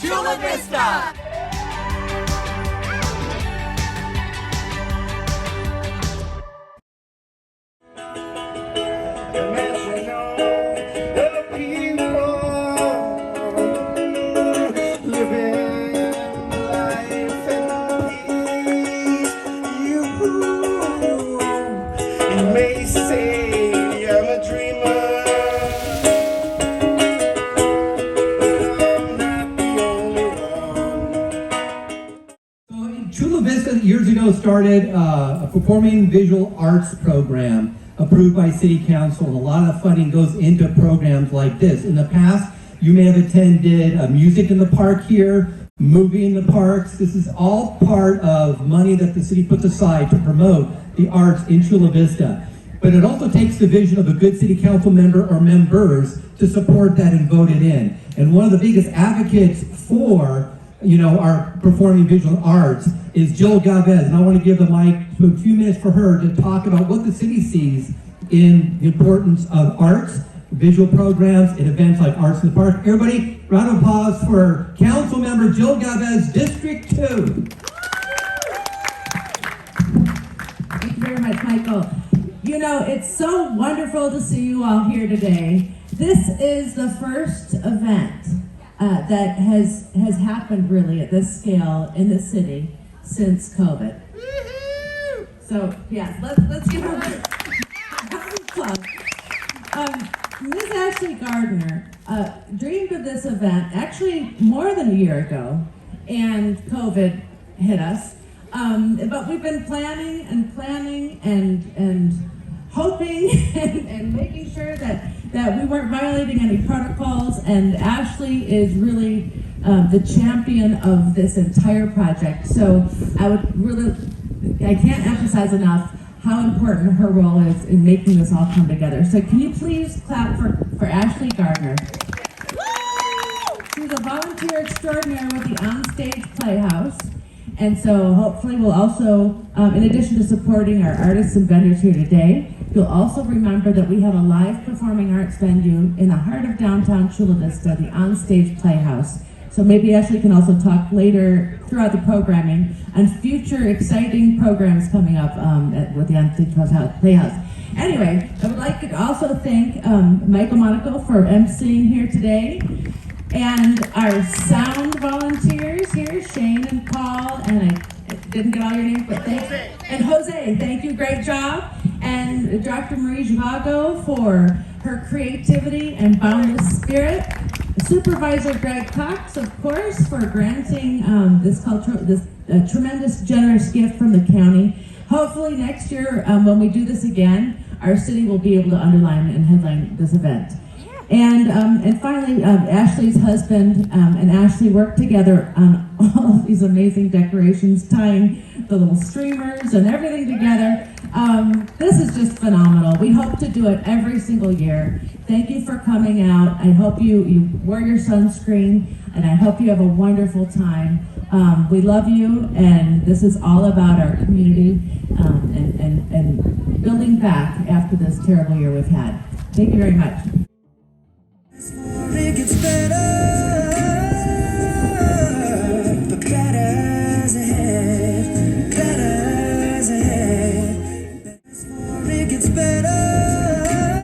Chula Vista! Chula Vista years ago started a performing visual arts program approved by City Council, and a lot of funding goes into programs like this. In the past, you may have attended music in the park here, movie in the parks. This is all part of money that the city puts aside to promote the arts in Chula Vista. But it also takes the vision of a good City Council member or members to support that and vote it in. And one of the biggest advocates for our performing visual arts is Jill Galvez, and I want to give the mic to a few minutes for her to talk about what the city sees in the importance of arts, visual programs, and events like Arts in the Park. Everybody, round of applause for Council Member Jill Galvez, District 2. Thank you very much, Michael. It's so wonderful to see you all here today. This is the first event that has happened really at this scale in the city since COVID. So yes, let's give her a plug. Ms. Ashley Gardner dreamed of this event actually more than a year ago, and COVID hit us. But we've been planning and hoping and making sure that we weren't violating any protocols, and Ashley is really the champion of this entire project. So I can't emphasize enough how important her role is in making this all come together. So can you please clap for Ashley Gardner? She's a volunteer extraordinaire with the Onstage Playhouse. And so hopefully we'll also, in addition to supporting our artists and vendors here today, you'll also remember that we have a live performing arts venue in the heart of downtown Chula Vista, the Onstage Playhouse. So maybe Ashley can also talk later throughout the programming on future exciting programs coming up with the Onstage Playhouse. Anyway, I would like to also thank Michael Monaco for emceeing here today, and our sound volunteers here, Shane and Paul, and I didn't get all your names, but and Jose, thank you, great job. And Dr. Marie Zhivago for her creativity and boundless spirit. Supervisor Greg Cox, of course, for granting this tremendous generous gift from the county. Hopefully next year, when we do this again, our city will be able to underline and headline this event. And finally, Ashley's husband and Ashley worked together on all of these amazing decorations, tying the little streamers and everything together. This is just phenomenal. We hope to do it every single year. Thank you for coming out. I hope you wear your sunscreen, and I hope you have a wonderful time. We love you, and this is all about our community and building back after this terrible year we've had. Thank you very much. It gets better, but better's ahead, better's ahead. It gets better,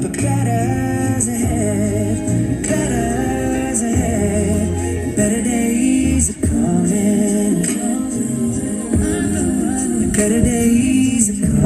but better's ahead, better's ahead. Better days are coming, better days are coming.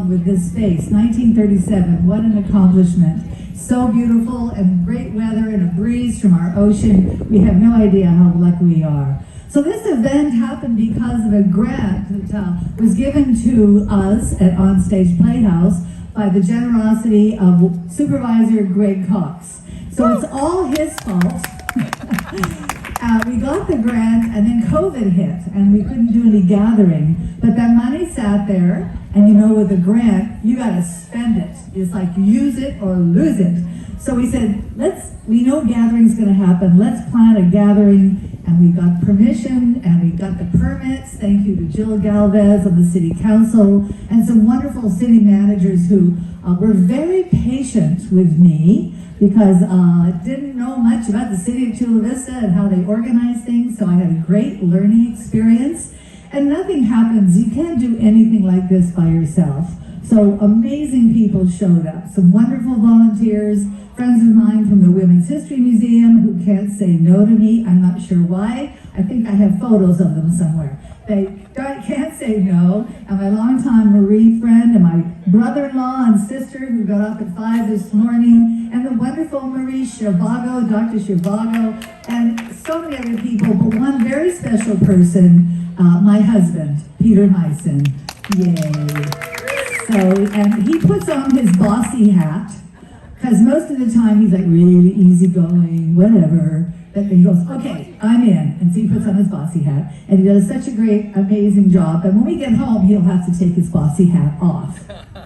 With this space, 1937, what an accomplishment. So beautiful and great weather and a breeze from our ocean. We have no idea how lucky we are. So this event happened because of a grant that was given to us at Onstage Playhouse by the generosity of Supervisor Greg Cox. So it's all his fault. We got the grant and then COVID hit and we couldn't do any gathering, but that money sat there, and you know with a grant, you gotta spend it. It's like use it or lose it. So we said, we know gathering's gonna happen, let's plan a gathering, and we got permission and we got the permits. Thank you to Jill Galvez of the City Council and some wonderful city managers who were very patient with me because I didn't know much about the city of Chula Vista and how they organize things, so I had a great learning experience. And nothing happens, you can't do anything like this by yourself. So amazing people showed up, some wonderful volunteers, friends of mine from the Women's History Museum who can't say no to me, I'm not sure why. I think I have photos of them somewhere. They can't say no, and my longtime Marie friend, and my brother-in-law and sister who got up at 5 this morning, and the wonderful Marie Shivago, Dr. Shivago, and so many other people, but one very special person, my husband, Peter Myson. Yay. So, and he puts on his bossy hat, because most of the time he's like really easygoing, whatever. But he goes, okay, I'm in. And so he puts on his bossy hat. And he does such a great, amazing job. And when we get home, he'll have to take his bossy hat off.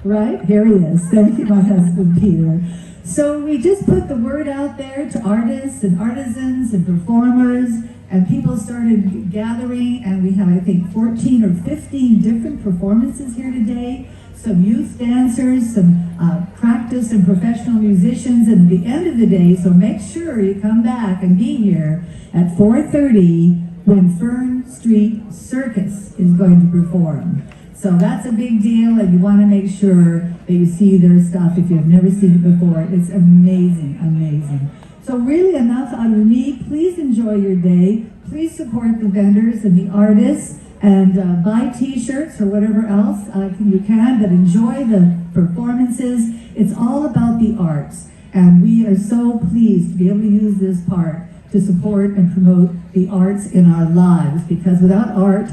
Right? Here he is. Thank you, my husband, Peter. So we just put the word out there to artists and artisans and performers. And people started gathering. And we have, I think, 14 or 15 different performances here today. Some youth dancers, some practice and professional musicians, and at the end of the day, so make sure you come back and be here at 4:30 when Fern Street Circus is going to perform. So that's a big deal, and you want to make sure that you see their stuff if you've never seen it before. It's amazing, amazing. So really enough out of me. Please enjoy your day. Please support the vendors and the artists. And buy t-shirts or whatever else you can, but enjoy the performances. It's all about the arts. And we are so pleased to be able to use this part to support and promote the arts in our lives, because without art,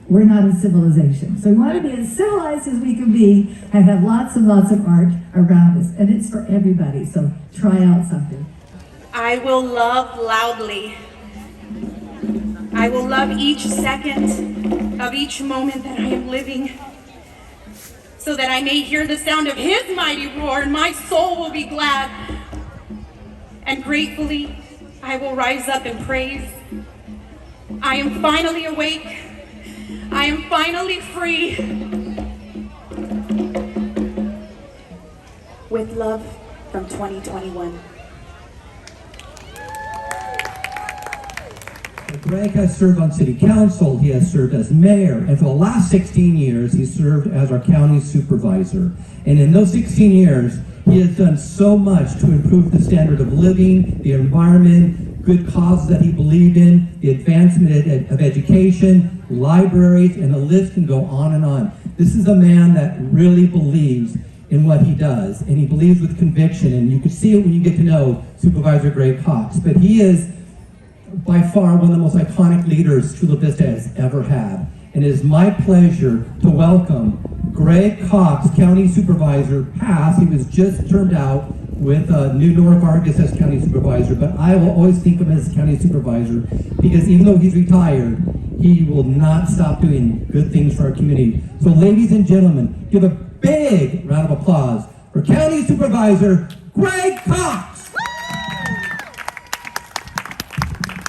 we're not a civilization. So we want to be as civilized as we can be and have lots and lots of art around us. And it's for everybody, so try out something. I will love loudly. I will love each second of each moment that I am living, so that I may hear the sound of his mighty roar, and my soul will be glad. And gratefully, I will rise up and praise. I am finally awake. I am finally free. With love from 2021. Greg has served on city council, he has served as mayor, and for the last 16 years, he served as our county supervisor. And in those 16 years, he has done so much to improve the standard of living, the environment, good causes that he believed in, the advancement of education, libraries, and the list can go on and on. This is a man that really believes in what he does, and he believes with conviction, and you can see it when you get to know Supervisor Greg Cox. But he is by far one of the most iconic leaders Chula Vista has ever had. And it is my pleasure to welcome Greg Cox, County Supervisor, past. He was just termed out with new Nora Vargas as County Supervisor, but I will always think of him as County Supervisor because even though he's retired, he will not stop doing good things for our community. So ladies and gentlemen, give a big round of applause for County Supervisor Greg Cox.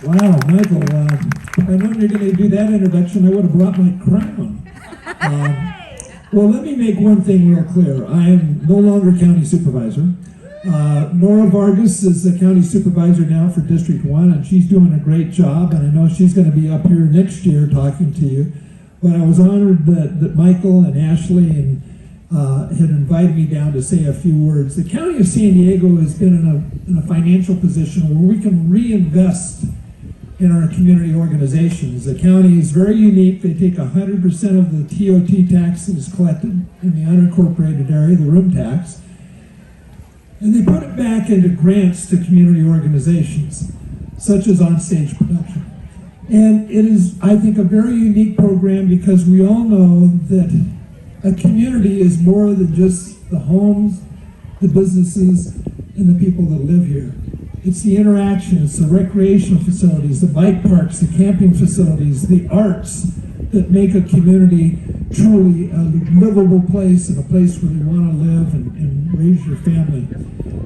Wow, Michael, if I known you were going to do that introduction, I would have brought my crown. Well, let me make one thing real clear. I am no longer county supervisor. Nora Vargas is the county supervisor now for District 1, and she's doing a great job, and I know she's going to be up here next year talking to you. But I was honored that Michael and Ashley had invited me down to say a few words. The County of San Diego has been in a financial position where we can reinvest in our community organizations. The county is very unique. They take 100% of the TOT tax that is collected in the unincorporated area, the room tax, and they put it back into grants to community organizations, such as on-stage production. And it is, I think, a very unique program because we all know that a community is more than just the homes, the businesses, and the people that live here. It's the interaction, it's the recreational facilities, the bike parks, the camping facilities, the arts that make a community truly a livable place and a place where you want to live and raise your family.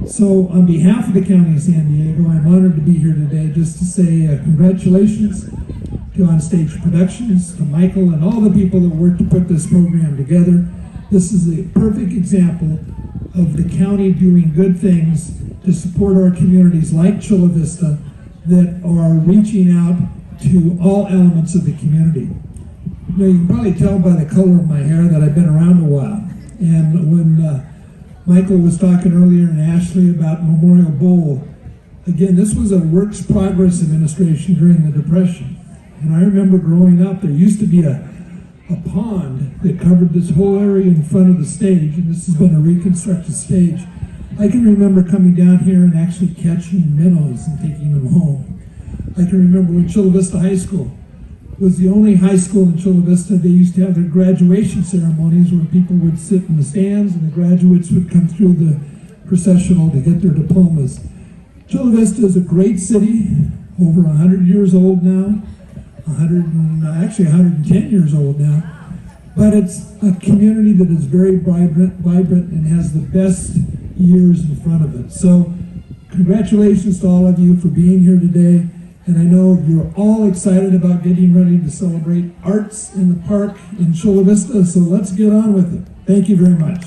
So on behalf of the County of San Diego, I'm honored to be here today just to say congratulations to Onstage Productions, to Michael and all the people that worked to put this program together. This is a perfect example of the county doing good things to support our communities like Chula Vista that are reaching out to all elements of the community. You know, you can probably tell by the color of my hair that I've been around a while. And when Michael was talking earlier and Ashley about Memorial Bowl, again, this was a works progress administration during the Depression. And I remember growing up, there used to be a pond that covered this whole area in front of the stage, and this has been a reconstructed stage. I can remember coming down here and actually catching minnows and taking them home. I can remember when Chula Vista High School was the only high school in Chula Vista. They used to have their graduation ceremonies where people would sit in the stands and the graduates would come through the processional to get their diplomas. Chula Vista is a great city, over 100 years old now, 110 years old now. But it's a community that is very vibrant and has the best years in front of it. So congratulations to all of you for being here today. And I know you're all excited about getting ready to celebrate arts in the park in Chula Vista. So let's get on with it. Thank you very much.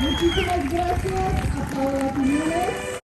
Muchísimas gracias a Paula Jiménez.